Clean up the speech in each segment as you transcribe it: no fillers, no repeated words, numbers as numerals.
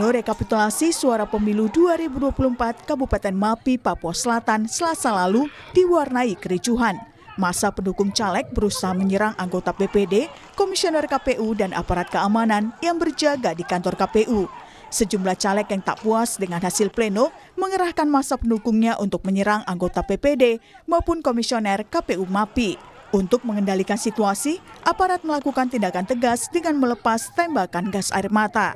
pleno rekapitulasi suara pemilu 2024 Kabupaten Mapi, Papua Selatan, Selasa lalu diwarnai kericuhan. Massa pendukung caleg berusaha menyerang anggota BPD, komisioner KPU, dan aparat keamanan yang berjaga di kantor KPU. Sejumlah caleg yang tak puas dengan hasil pleno mengerahkan massa pendukungnya untuk menyerang anggota BPD maupun komisioner KPU Mapi. Untuk mengendalikan situasi, aparat melakukan tindakan tegas dengan melepas tembakan gas air mata.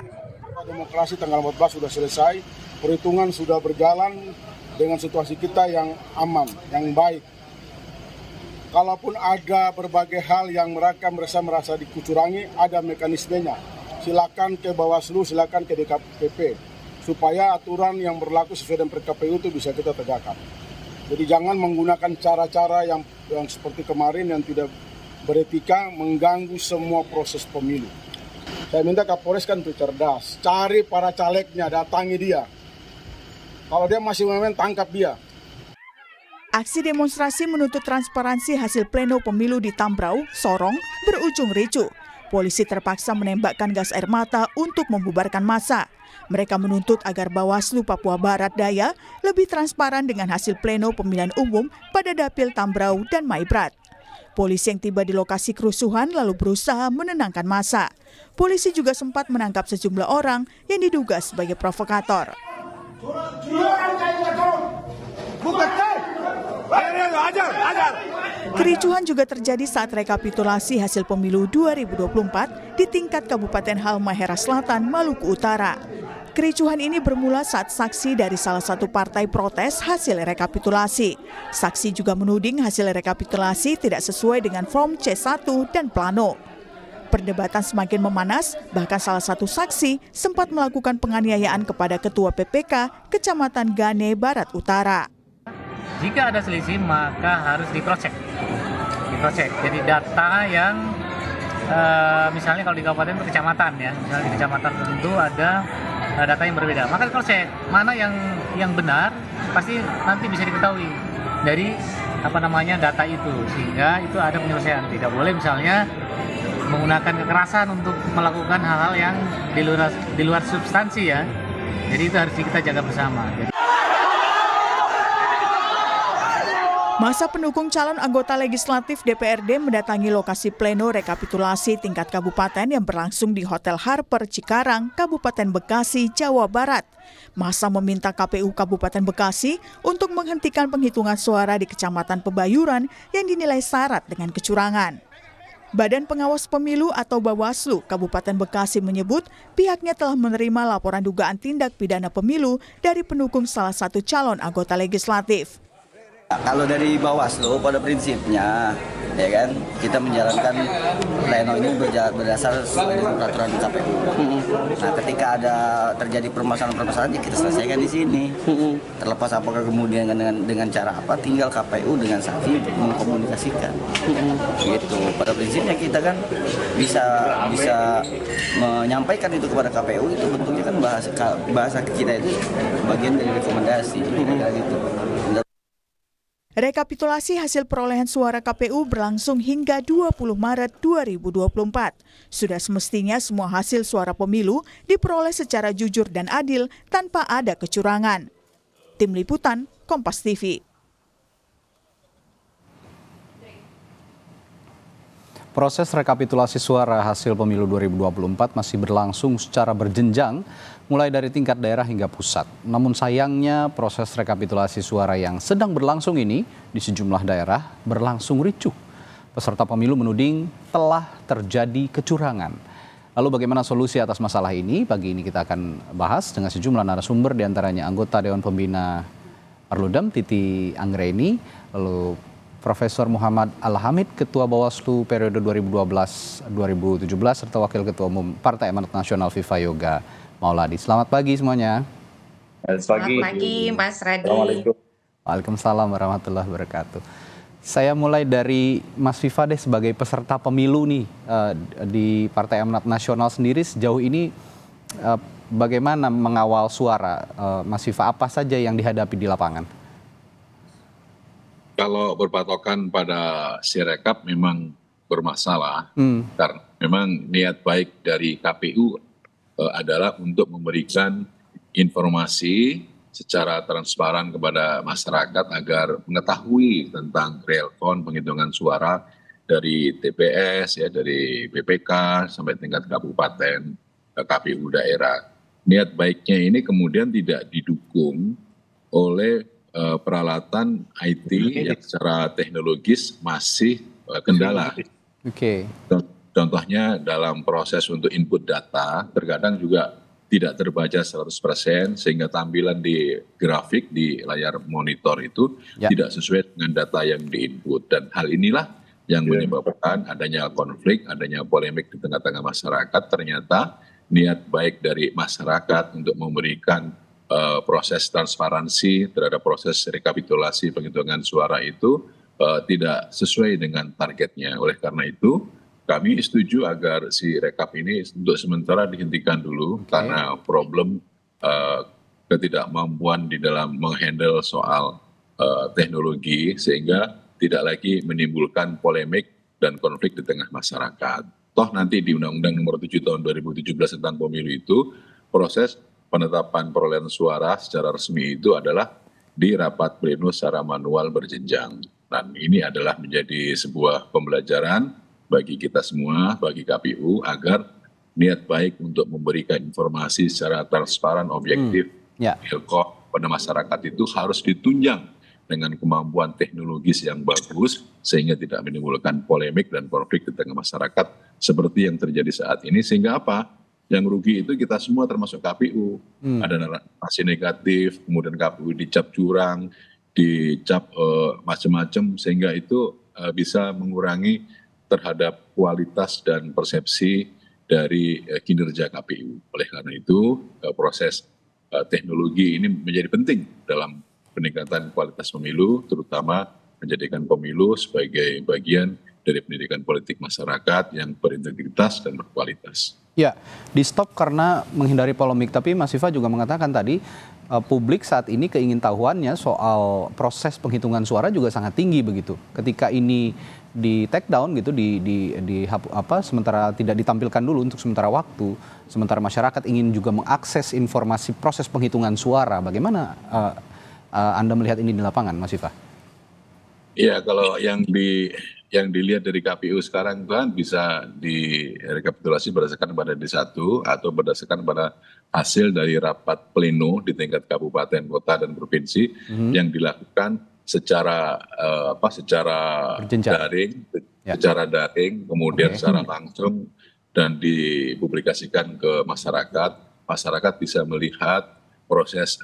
Demokrasi tanggal 14 sudah selesai, perhitungan sudah berjalan dengan situasi kita yang aman, yang baik. Kalaupun ada berbagai hal yang mereka merasa dikucurangi, ada mekanismenya. Silakan ke Bawaslu, silakan ke DKPP, supaya aturan yang berlaku sesuai dengan PKPU itu bisa kita tegakkan. Jadi jangan menggunakan cara-cara yang seperti kemarin yang tidak beretika, mengganggu semua proses pemilu. Saya minta Kapolres kan itu cerdas, cari para calegnya, datangi dia. Kalau dia masih main, tangkap dia. Aksi demonstrasi menuntut transparansi hasil pleno pemilu di Tambrau, Sorong, berujung ricuh. Polisi terpaksa menembakkan gas air mata untuk membubarkan massa. Mereka menuntut agar Bawaslu Papua Barat Daya lebih transparan dengan hasil pleno pemilihan umum pada Dapil Tambrau dan Maibrat. Polisi yang tiba di lokasi kerusuhan lalu berusaha menenangkan massa. Polisi juga sempat menangkap sejumlah orang yang diduga sebagai provokator. Kericuhan juga terjadi saat rekapitulasi hasil pemilu 2024 di tingkat Kabupaten Halmahera Selatan, Maluku Utara. Kericuhan ini bermula saat saksi dari salah satu partai protes hasil rekapitulasi. Saksi juga menuding hasil rekapitulasi tidak sesuai dengan form C1 dan plano. Perdebatan semakin memanas, bahkan salah satu saksi sempat melakukan penganiayaan kepada Ketua PPK Kecamatan Gane, Barat Utara. Jika ada selisih, maka harus diproses. Jadi data yang misalnya kalau di kabupaten itu kecamatan ya, misalnya di kecamatan tentu ada data yang berbeda. Maka diproses mana yang benar, pasti nanti bisa diketahui dari data itu, sehingga itu ada penyelesaian. Tidak boleh misalnya menggunakan kekerasan untuk melakukan hal-hal yang di luar substansi ya. Jadi itu harus kita jaga bersama. Massa pendukung calon anggota legislatif DPRD mendatangi lokasi pleno rekapitulasi tingkat kabupaten yang berlangsung di Hotel Harper Cikarang, Kabupaten Bekasi, Jawa Barat. Massa meminta KPU Kabupaten Bekasi untuk menghentikan penghitungan suara di Kecamatan Pebayuran yang dinilai syarat dengan kecurangan. Badan Pengawas Pemilu atau Bawaslu Kabupaten Bekasi menyebut pihaknya telah menerima laporan dugaan tindak pidana pemilu dari pendukung salah satu calon anggota legislatif. Kalau dari Bawaslu pada prinsipnya ya kan kita menjalankan pleno ini berdasar sesuai dengan peraturan KPU. Nah, ketika ada terjadi permasalahan ya kita selesaikan di sini. Terlepas apakah kemudian dengan cara apa, tinggal KPU dengan saksi untuk mengkomunikasikan. Gitu. Pada prinsipnya kita kan bisa menyampaikan itu kepada KPU, itu bentuknya kan bahasa kita itu bagian dari rekomendasi. Gitu. Rekapitulasi hasil perolehan suara KPU berlangsung hingga 20 Maret 2024. Sudah semestinya semua hasil suara pemilu diperoleh secara jujur dan adil tanpa ada kecurangan. Tim Liputan, Kompas TV. Proses rekapitulasi suara hasil pemilu 2024 masih berlangsung secara berjenjang, mulai dari tingkat daerah hingga pusat. Namun sayangnya proses rekapitulasi suara yang sedang berlangsung ini di sejumlah daerah berlangsung ricuh. Peserta pemilu menuding telah terjadi kecurangan. Lalu bagaimana solusi atas masalah ini? Pagi ini kita akan bahas dengan sejumlah narasumber, diantaranya anggota Dewan Pembina Perludem Titi Anggreni, lalu Profesor Muhammad Al-Hamid, Ketua Bawaslu periode 2012-2017, serta Wakil Ketua Umum Partai Amanat Nasional Viva Yoga Mauladi. Selamat pagi semuanya. Selamat pagi, Mas Radi. Waalaikumsalam warahmatullahi wabarakatuh. Saya mulai dari Mas Viva deh, sebagai peserta pemilu nih di Partai Amanat Nasional sendiri sejauh ini bagaimana mengawal suara? Mas Viva, apa saja yang dihadapi di lapangan? Kalau berpatokan pada Sirekap memang bermasalah, karena memang niat baik dari KPU adalah untuk memberikan informasi secara transparan kepada masyarakat agar mengetahui tentang real count penghitungan suara dari TPS, ya, dari BPK sampai tingkat kabupaten, KPU daerah. Niat baiknya ini kemudian tidak didukung oleh peralatan IT yang secara teknologis masih kendala. Oke. Contohnya dalam proses untuk input data, terkadang juga tidak terbaca 100% sehingga tampilan di grafik di layar monitor itu tidak sesuai dengan data yang diinput. Dan hal inilah yang menyebabkan adanya konflik, adanya polemik di tengah-tengah masyarakat. Ternyata niat baik dari masyarakat untuk memberikan proses transparansi terhadap proses rekapitulasi penghitungan suara itu tidak sesuai dengan targetnya. Oleh karena itu, kami setuju agar si rekap ini untuk sementara dihentikan dulu karena problem ketidakmampuan di dalam menghandle soal teknologi sehingga tidak lagi menimbulkan polemik dan konflik di tengah masyarakat. Toh nanti di Undang-Undang Nomor 7 Tahun 2017 tentang pemilu itu proses penetapan perolehan suara secara resmi itu adalah di rapat pleno secara manual berjenjang. Dan ini adalah menjadi sebuah pembelajaran bagi kita semua, bagi KPU, agar niat baik untuk memberikan informasi secara transparan, objektif, pada masyarakat itu harus ditunjang dengan kemampuan teknologis yang bagus, sehingga tidak menimbulkan polemik dan konflik di tengah masyarakat seperti yang terjadi saat ini. Sehingga apa? Yang rugi itu kita semua termasuk KPU. Ada narasi negatif, kemudian KPU dicap curang, dicap macam-macam, sehingga itu bisa mengurangi terhadap kualitas dan persepsi dari kinerja KPU. Oleh karena itu, proses teknologi ini menjadi penting dalam peningkatan kualitas pemilu, terutama menjadikan pemilu sebagai bagian dari pendidikan politik masyarakat yang berintegritas dan berkualitas. Ya, di stop karena menghindari polemik. Tapi Mas Viva juga mengatakan tadi, publik saat ini keingintahuannya soal proses penghitungan suara juga sangat tinggi begitu. Ketika ini di take down gitu, sementara tidak ditampilkan dulu untuk sementara waktu, sementara masyarakat ingin juga mengakses informasi proses penghitungan suara. Bagaimana Anda melihat ini di lapangan, Mas Viva? Iya, kalau yang dilihat dari KPU sekarang kan bisa direkapitulasi berdasarkan pada D1 atau berdasarkan pada hasil dari rapat pleno di tingkat kabupaten, kota, dan provinsi yang dilakukan secara daring, kemudian secara langsung dan dipublikasikan ke masyarakat. Masyarakat bisa melihat proses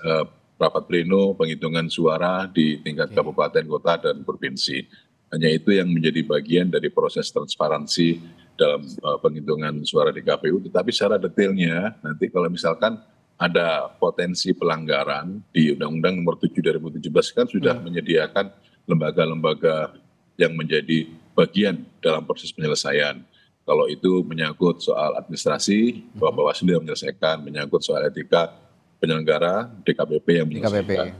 rapat pleno penghitungan suara di tingkat kabupaten, kota, dan provinsi. Hanya itu yang menjadi bagian dari proses transparansi dalam penghitungan suara di KPU. Tetapi secara detailnya nanti kalau misalkan ada potensi pelanggaran di Undang-Undang Nomor 7 2017 kan sudah menyediakan lembaga-lembaga yang menjadi bagian dalam proses penyelesaian. Kalau itu menyangkut soal administrasi, Bawaslu yang menyelesaikan, menyangkut soal etika penyelenggara, DKPP yang menyelesaikan,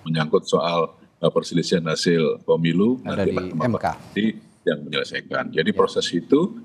menyangkut soal perselisihan hasil pemilu, ada di MK yang menyelesaikan. Jadi proses itu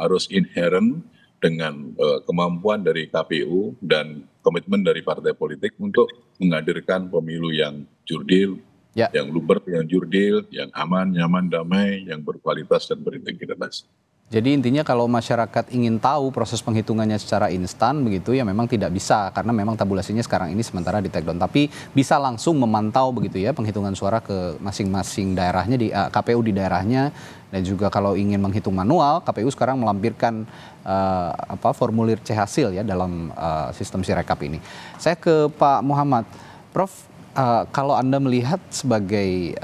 harus inherent dengan kemampuan dari KPU dan komitmen dari partai politik untuk menghadirkan pemilu yang jurdil, yang luber, yang jurdil, yang aman, nyaman, damai, yang berkualitas dan berintegritas. Jadi intinya kalau masyarakat ingin tahu proses penghitungannya secara instan begitu ya memang tidak bisa karena memang tabulasinya sekarang ini sementara di take down. Tapi bisa langsung memantau begitu ya penghitungan suara ke masing-masing daerahnya di KPU di daerahnya, dan juga kalau ingin menghitung manual KPU sekarang melampirkan formulir C hasil ya dalam sistem Sirekap ini. Saya ke Pak Muhammad. Prof, kalau Anda melihat sebagai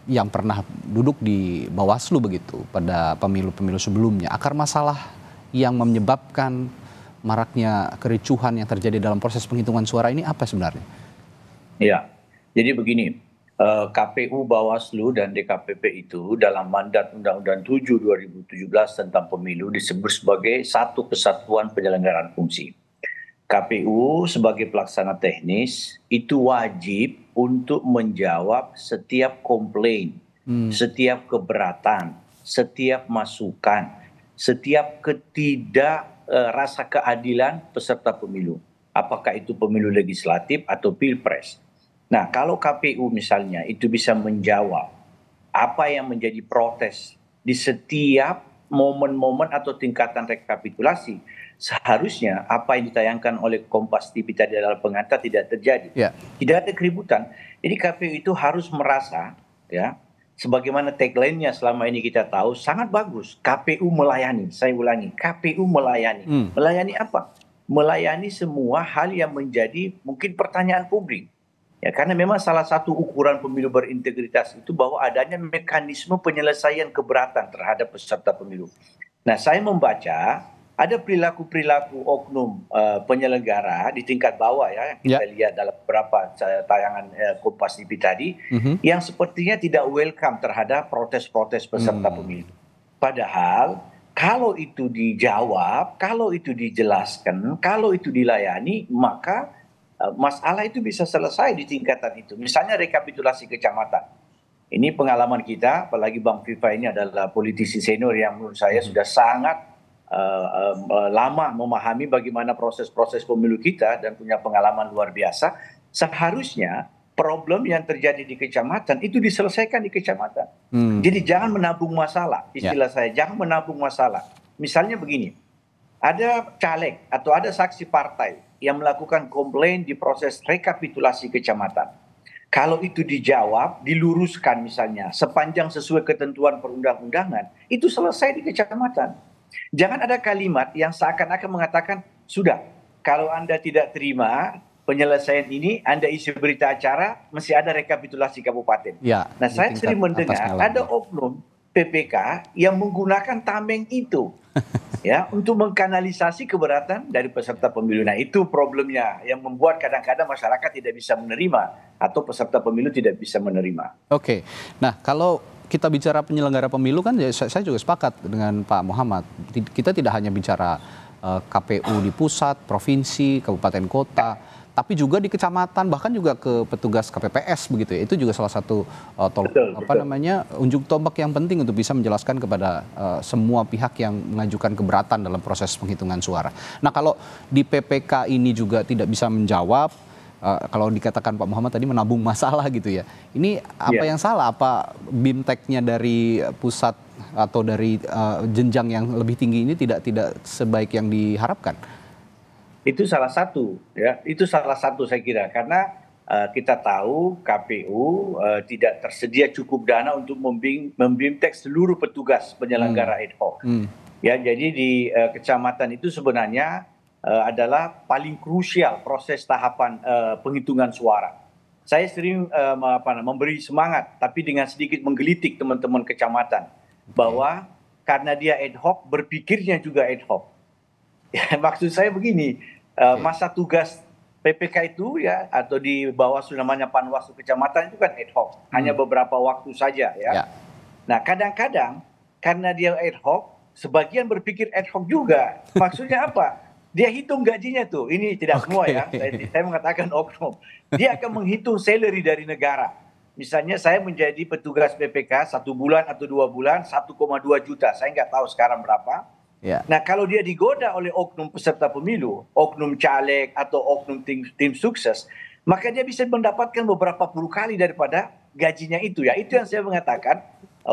yang pernah duduk di Bawaslu begitu pada pemilu-pemilu sebelumnya, akar masalah yang menyebabkan maraknya kericuhan yang terjadi dalam proses penghitungan suara ini apa sebenarnya? Ya, jadi begini, KPU, Bawaslu, dan DKPP itu dalam mandat Undang-Undang 7 2017 tentang pemilu disebut sebagai satu kesatuan penyelenggaraan fungsi. KPU sebagai pelaksana teknis itu wajib untuk menjawab setiap komplain, setiap keberatan, setiap masukan, setiap rasa keadilan peserta pemilu. Apakah itu pemilu legislatif atau pilpres. Nah, kalau KPU misalnya itu bisa menjawab apa yang menjadi protes di setiap momen-momen atau tingkatan rekapitulasi, seharusnya apa yang ditayangkan oleh Kompas TV tadi dalam pengantar tidak terjadi. Tidak ada keributan. Jadi KPU itu harus merasa, ya, sebagaimana tagline-nya selama ini kita tahu sangat bagus. KPU melayani. Saya ulangi, KPU melayani. Melayani apa? Melayani semua hal yang menjadi mungkin pertanyaan publik. Ya, karena memang salah satu ukuran pemilu berintegritas itu bahwa adanya mekanisme penyelesaian keberatan terhadap peserta pemilu. Nah, saya membaca ada perilaku-perilaku oknum penyelenggara di tingkat bawah ya, yang kita lihat dalam beberapa tayangan Kompas TV tadi, yang sepertinya tidak welcome terhadap protes-protes peserta pemilu. Padahal kalau itu dijawab, kalau itu dijelaskan, kalau itu dilayani, maka masalah itu bisa selesai di tingkatan itu. Misalnya rekapitulasi kecamatan. Ini pengalaman kita, apalagi Bang Viva ini adalah politisi senior yang menurut saya sudah sangat lama memahami bagaimana proses-proses pemilu kita dan punya pengalaman luar biasa. Seharusnya problem yang terjadi di kecamatan itu diselesaikan di kecamatan. Jadi jangan menabung masalah, istilah saya, jangan menabung masalah. Misalnya begini, ada caleg atau ada saksi partai yang melakukan komplain di proses rekapitulasi kecamatan. Kalau itu dijawab, diluruskan misalnya, sepanjang sesuai ketentuan perundang-undangan, itu selesai di kecamatan. Jangan ada kalimat yang seakan-akan mengatakan, sudah, kalau Anda tidak terima penyelesaian ini, Anda isi berita acara, mesti ada rekapitulasi kabupaten. Nah, saya sering mendengar ada oknum PPK yang menggunakan tameng itu ya untuk mengkanalisasi keberatan dari peserta pemilu. Nah, itu problemnya yang membuat kadang-kadang masyarakat tidak bisa menerima atau peserta pemilu tidak bisa menerima. Oke. Nah, kalau kita bicara penyelenggara pemilu kan ya, saya juga sepakat dengan Pak Muhammad. Kita tidak hanya bicara KPU di pusat, provinsi, kabupaten kota, tapi juga di kecamatan, bahkan juga ke petugas KPPS begitu ya. Itu juga salah satu unjuk tombak yang penting untuk bisa menjelaskan kepada semua pihak yang mengajukan keberatan dalam proses penghitungan suara. Nah, kalau di PPK ini juga tidak bisa menjawab, kalau dikatakan Pak Muhammad tadi menabung masalah gitu ya. Ini apa yang salah? Apa BIMTEK-nya dari pusat atau dari jenjang yang lebih tinggi ini tidak sebaik yang diharapkan? Itu salah satu, ya. Itu salah satu saya kira, karena kita tahu KPU tidak tersedia cukup dana untuk membimtek seluruh petugas penyelenggara ad hoc. Ya, jadi di kecamatan itu sebenarnya adalah paling krusial proses tahapan penghitungan suara. Saya sering memberi semangat, tapi dengan sedikit menggelitik teman-teman kecamatan bahwa karena dia ad hoc, berpikirnya juga ad hoc. Ya, maksud saya begini, masa tugas PPK itu ya atau di Bawaslu namanya Panwaslu kecamatan itu kan ad hoc, hanya beberapa waktu saja ya. Nah, kadang-kadang karena dia ad hoc, sebagian berpikir ad hoc juga. Maksudnya apa? Dia hitung gajinya tuh. Ini tidak semua ya. Saya mengatakan oknum. Dia akan menghitung salary dari negara. Misalnya saya menjadi petugas PPK 1 bulan atau 2 bulan 1,2 juta. Saya nggak tahu sekarang berapa. Nah, kalau dia digoda oleh oknum peserta pemilu, oknum caleg atau oknum tim sukses, maka dia bisa mendapatkan beberapa puluh kali daripada gajinya itu ya. Itu yang saya mengatakan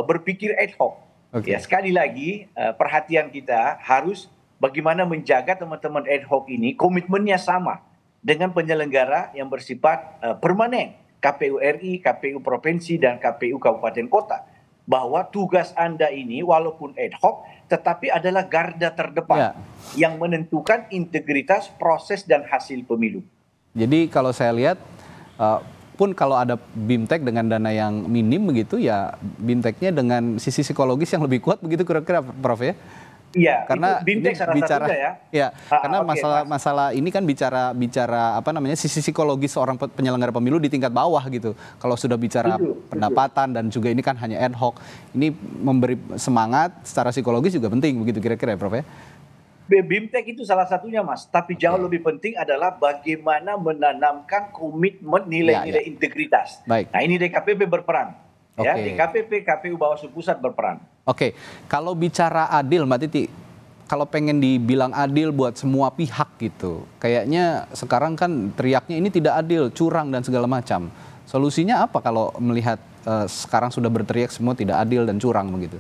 berpikir ad hoc. Ya, sekali lagi perhatian kita harus bagaimana menjaga teman-teman ad hoc ini komitmennya sama dengan penyelenggara yang bersifat permanen, KPU RI, KPU provinsi dan KPU kabupaten kota. Bahwa tugas Anda ini walaupun ad hoc tetapi adalah garda terdepan yang menentukan integritas proses dan hasil pemilu. Jadi kalau saya lihat pun kalau ada BIMTEK dengan dana yang minim begitu ya, BIMTEK-nya dengan sisi psikologis yang lebih kuat begitu kira-kira Prof ya? Iya, karena ini bicara ya. Karena masalah ini kan bicara apa namanya sisi psikologis seorang penyelenggara pemilu di tingkat bawah gitu. Kalau sudah bicara pendapatan dan juga ini kan hanya ad hoc, ini memberi semangat secara psikologis juga penting begitu kira-kira ya Prof ya. BIMTEK itu salah satunya Mas, tapi jauh lebih penting adalah bagaimana menanamkan komitmen nilai-nilai integritas. Nah, ini DKPP berperan. Ya, DKPP, KPU Bawaslu Pusat berperan. Kalau bicara adil Mbak Titi, kalau pengen dibilang adil buat semua pihak gitu. Kayaknya sekarang kan teriaknya ini tidak adil, curang dan segala macam. Solusinya apa kalau melihat sekarang sudah berteriak semua tidak adil dan curang begitu?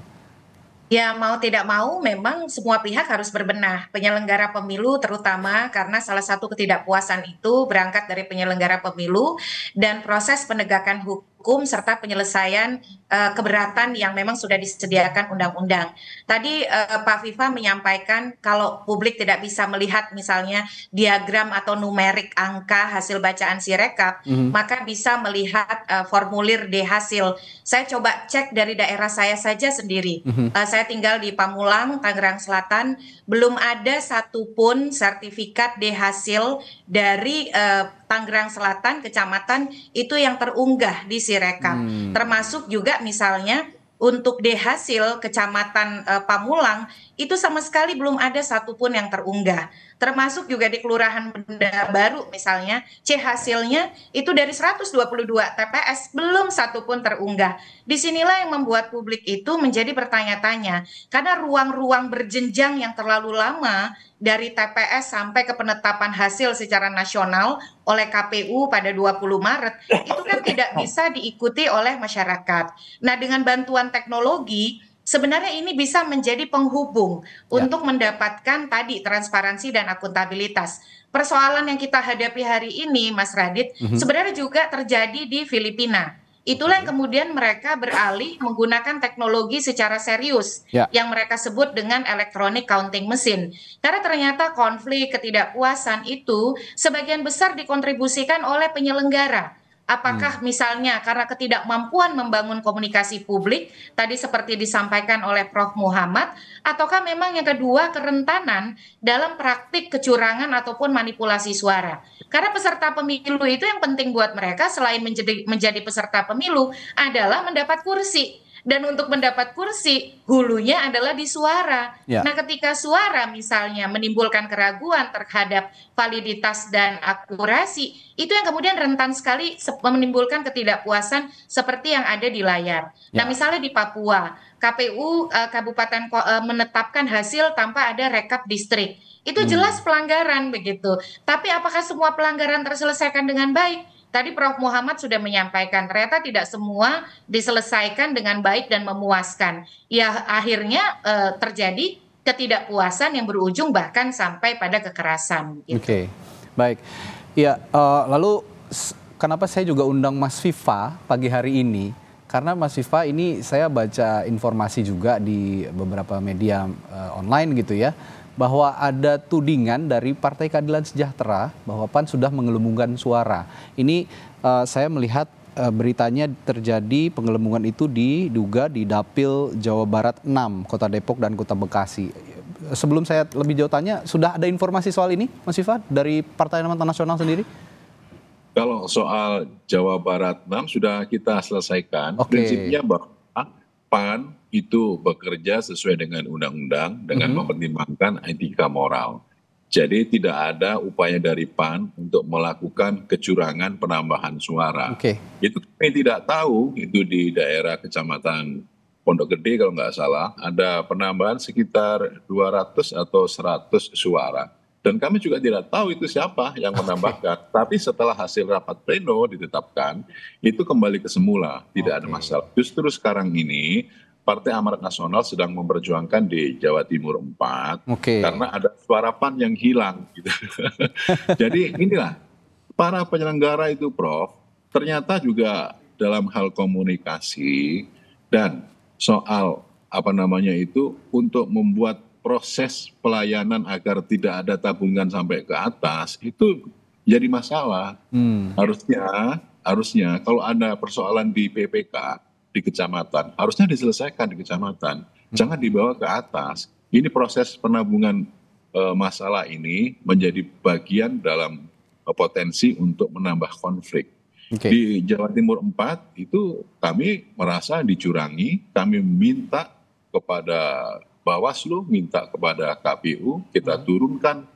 Ya, mau tidak mau, memang semua pihak harus berbenah. Penyelenggara pemilu terutama karena salah satu ketidakpuasan itu berangkat dari penyelenggara pemilu dan proses penegakan hukum serta penyelesaian keberatan yang memang sudah disediakan undang-undang. Tadi Pak Viva menyampaikan kalau publik tidak bisa melihat misalnya diagram atau numerik angka hasil bacaan Sirekap, maka bisa melihat formulir D hasil. Saya coba cek dari daerah saya saja sendiri. Saya tinggal di Pamulang, Tangerang Selatan, belum ada satupun sertifikat D hasil dari Tangerang Selatan, kecamatan itu yang terunggah di Sirekap. Termasuk juga misalnya untuk D hasil kecamatan Pamulang itu sama sekali belum ada satupun yang terunggah. Termasuk juga di Kelurahan Benda Baru misalnya, C hasilnya itu dari 122 TPS belum satupun terunggah. Disinilah yang membuat publik itu menjadi bertanya-tanya, karena ruang-ruang berjenjang yang terlalu lama dari TPS sampai ke penetapan hasil secara nasional oleh KPU pada 20 Maret, itu kan tidak bisa diikuti oleh masyarakat. Nah, dengan bantuan teknologi, sebenarnya ini bisa menjadi penghubung untuk mendapatkan tadi transparansi dan akuntabilitas. Persoalan yang kita hadapi hari ini, Mas Radit, sebenarnya juga terjadi di Filipina. Itulah yang kemudian mereka beralih menggunakan teknologi secara serius yang mereka sebut dengan electronic counting machine. Karena ternyata konflik ketidakpuasan itu sebagian besar dikontribusikan oleh penyelenggara. Apakah misalnya karena ketidakmampuan membangun komunikasi publik, tadi seperti disampaikan oleh Prof. Muhammad, ataukah memang yang kedua kerentanan dalam praktik kecurangan ataupun manipulasi suara. Karena peserta pemilu itu yang penting buat mereka selain menjadi peserta pemilu adalah mendapat kursi. Dan untuk mendapat kursi, hulunya adalah di suara. Nah, ketika suara misalnya menimbulkan keraguan terhadap validitas dan akurasi, itu yang kemudian rentan sekali menimbulkan ketidakpuasan seperti yang ada di layar. Nah, misalnya di Papua, KPU Kabupaten menetapkan hasil tanpa ada rekap distrik. Itu jelas pelanggaran begitu. Tapi apakah semua pelanggaran terselesaikan dengan baik? Tadi Prof. Muhammad sudah menyampaikan, ternyata tidak semua diselesaikan dengan baik dan memuaskan. Ya, akhirnya terjadi ketidakpuasan yang berujung bahkan sampai pada kekerasan. Gitu. Oke, baik. Ya, lalu kenapa saya juga undang Mas Viva pagi hari ini? Karena Mas Viva ini saya baca informasi juga di beberapa media online gitu ya, bahwa ada tudingan dari Partai Keadilan Sejahtera bahwa PAN sudah menggelembungkan suara. Ini saya melihat beritanya terjadi penggelembungan itu diduga di Dapil Jawa Barat 6, Kota Depok dan Kota Bekasi. Sebelum saya lebih jauh tanya, sudah ada informasi soal ini, Mas Viva, dari Partai Amanat Nasional sendiri? Kalau soal Jawa Barat 6 sudah kita selesaikan. Prinsipnya bahwa PAN itu bekerja sesuai dengan undang-undang dengan mempertimbangkan etika moral. Jadi tidak ada upaya dari PAN untuk melakukan kecurangan penambahan suara. Itu kami tidak tahu, itu di daerah Kecamatan Pondok Gede kalau nggak salah, ada penambahan sekitar 200 atau 100 suara. Dan kami juga tidak tahu itu siapa yang menambahkan. Tapi setelah hasil rapat pleno ditetapkan, itu kembali ke semula, tidak ada masalah. Justru sekarang ini, Partai Amanat Nasional sedang memperjuangkan di Jawa Timur 4 karena ada suara PAN yang hilang. Gitu. Jadi inilah para penyelenggara itu, Prof, ternyata juga dalam hal komunikasi dan soal untuk membuat proses pelayanan agar tidak ada tabungan sampai ke atas itu jadi masalah. Harusnya kalau ada persoalan di PPK di kecamatan, harusnya diselesaikan di kecamatan, jangan dibawa ke atas. Ini proses penabungan masalah ini menjadi bagian dalam potensi untuk menambah konflik. Di Jawa Timur 4 itu kami merasa dicurangi, kami minta kepada Bawaslu, minta kepada KPU, kita turunkan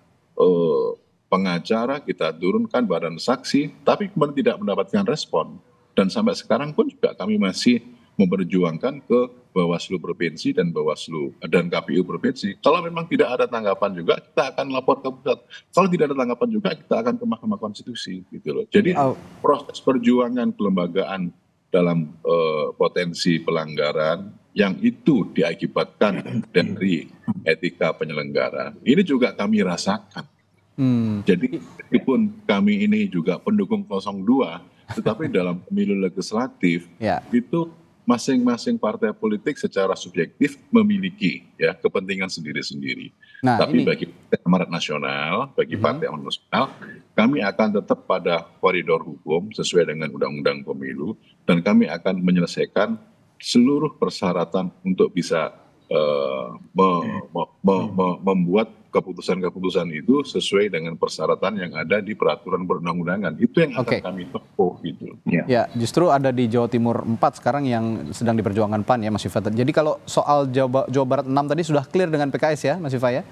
pengacara, kita turunkan badan saksi, tapi kemudian tidak mendapatkan respon. Dan sampai sekarang pun juga kami masih memperjuangkan ke Bawaslu Provinsi dan Bawaslu dan KPU Provinsi. Kalau memang tidak ada tanggapan juga, kita akan lapor ke pusat. Kalau tidak ada tanggapan juga, kita akan ke Mahkamah Konstitusi, gitu loh. Jadi proses perjuangan kelembagaan dalam potensi pelanggaran yang itu diakibatkan dari etika penyelenggara, ini juga kami rasakan. Jadi meskipun kami ini juga pendukung 02, tetapi dalam pemilu legislatif itu masing-masing partai politik secara subjektif memiliki ya kepentingan sendiri-sendiri. Tapi bagi Partai Amanat Nasional, bagi Partai Amanat Nasional, kami akan tetap pada koridor hukum sesuai dengan Undang-Undang Pemilu, dan kami akan menyelesaikan seluruh persyaratan untuk bisa membuat keputusan-keputusan itu sesuai dengan persyaratan yang ada di peraturan perundang-undangan. Itu yang akan kami tempuh gitu. Ya, justru ada di Jawa Timur 4 sekarang yang sedang diperjuangkan PAN ya Mas Viva. Jadi kalau soal Jawa Barat 6 tadi sudah clear dengan PKS ya Mas Viva ya?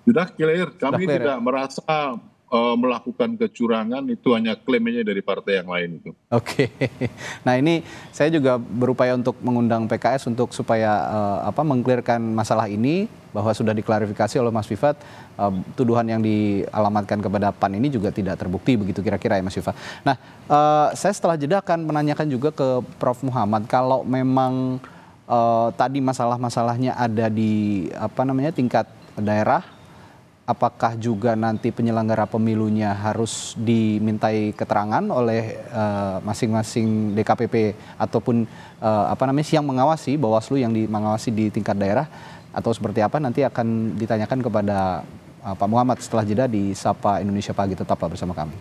Sudah clear. Kami tidak merasa melakukan kecurangan, itu hanya klaimnya dari partai yang lain itu. Nah ini saya juga berupaya untuk mengundang PKS untuk supaya mengklirkan masalah ini, bahwa sudah diklarifikasi oleh Mas Viva, tuduhan yang dialamatkan kepada PAN ini juga tidak terbukti begitu kira-kira ya Mas Viva. Nah saya setelah jeda akan menanyakan juga ke Prof Muhammad, kalau memang tadi masalah-masalahnya ada di tingkat daerah, apakah juga nanti penyelenggara pemilunya harus dimintai keterangan oleh masing-masing DKPP ataupun yang mengawasi, Bawaslu yang mengawasi di tingkat daerah, atau seperti apa, nanti akan ditanyakan kepada Pak Muhammad setelah jeda di Sapa Indonesia Pagi. Tetaplah bersama kami.